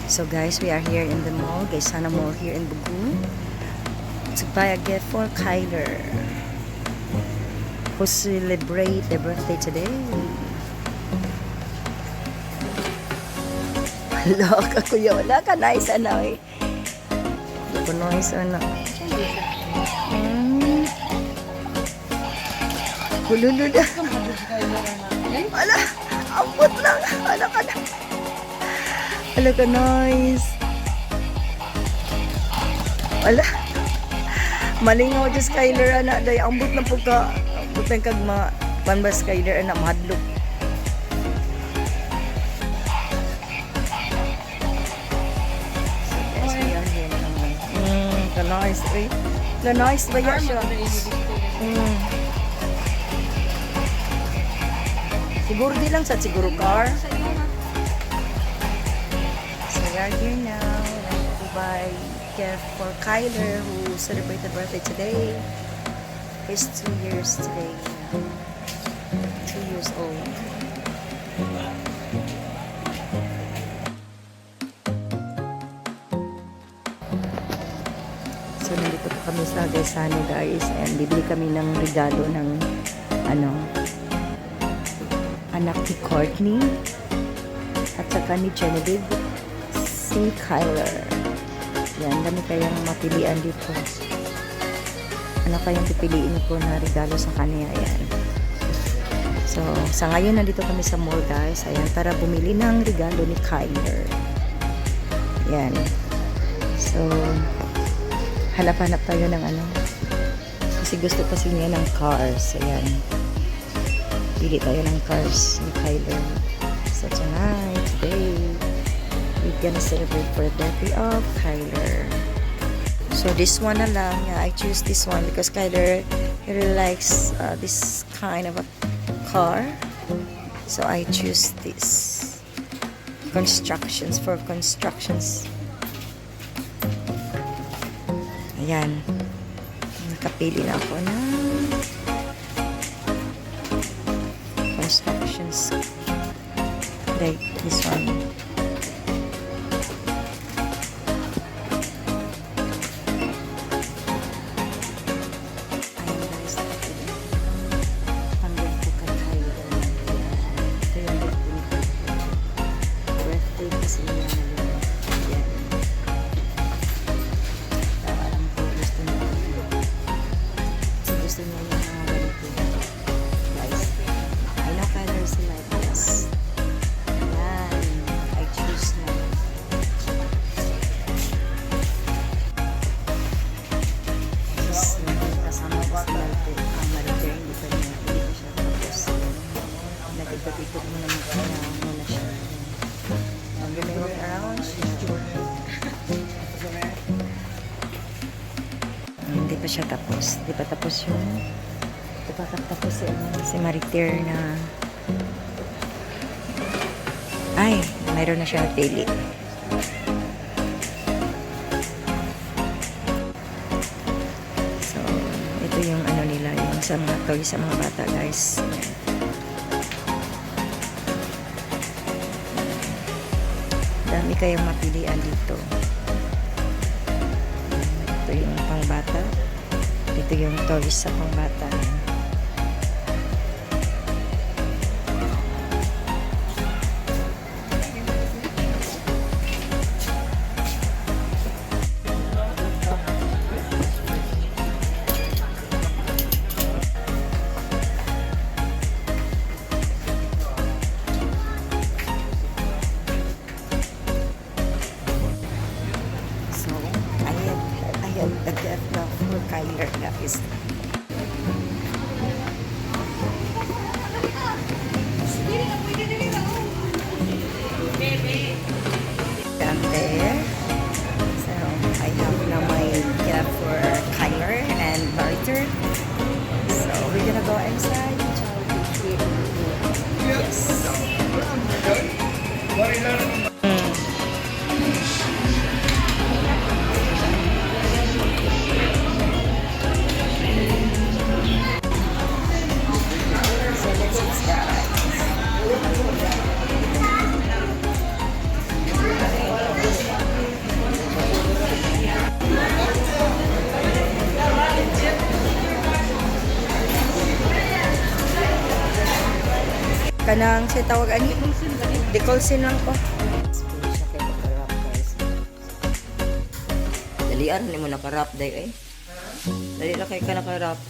So guys, we are here in the mall, Gaisana Mall here in Bugu, to buy a gift for Kyler, who celebrate their birthday today. Hello, kakuya, wala ka nice ano eh. Wala ka nice ano. Hululu na. Wala, ambot lang. Wala ka na. Wala ka nice. Wala. Malingaw dyan Skyler anak. Dahil ambot na po ka. Ambot na kag mga panba Skyler anak. Mahadlok. Ka-nice. Eh. Ka-nice ba yan siya? Siguro di lang sa siguro car. So we are here now. To buy gift for Kyler who celebrated birthday today. He's 2 years today. 2 years old. So nandito po kami sa Gaisano guys. And bibili kami ng regalo ng anak ni Courtney at saka ni Genevieve, si Kyler. Yan, dami kayang mapilian dito. Ano kayang pipiliin ko na regalo sa kanya? Ayan. So, sa ngayon nandito kami sa mall guys. Ayan, para bumili ng regalo ni Kyler. Yan. So, hanap-hanap tayo ng kasi gusto kasi niya ng cars. Ayan. Pili tayo ng cars ni Kyler. So tonight, today, we're gonna celebrate for the birthday of Kyler. So this one na lang. I choose this one because Kyler really likes this kind of a car. So I choose this. Constructions for constructions. Ayan. Nakapili na ako na constructions like this one. Ayun guys, hanggang po kay Kyler. Ito yung birthday kasi niya ngayon. Yan. Pero alam ko gusto niya yung mga ganito guys. I know Kyler is like this. Ayan. I choose na. Tapos, kasama ko si Malte. Ang Malte, hindi ko siya tapos. Nag-ikot-ikot muna siya. I'm gonna walk around siya. Hindi pa siya tapos. Hindi pa tapos yung tapos si Maritere na mayroon na siya napili. So ito yung nila yung sa mga toys sa mga bata guys. Dami kayong mapilian dito. Ito yung pangbata. Ito yung toys sa pangbata. The gift of for Kyler guys. Down there. So I have now my gift for Kyler and Barter. So we're gonna go inside. Yes. Kanang siya tawag ani? Decolsin lang ko. Spoon siya kay makarap guys. Dalian ni mo nakarap day eh. Dali lang kay ka nakarap.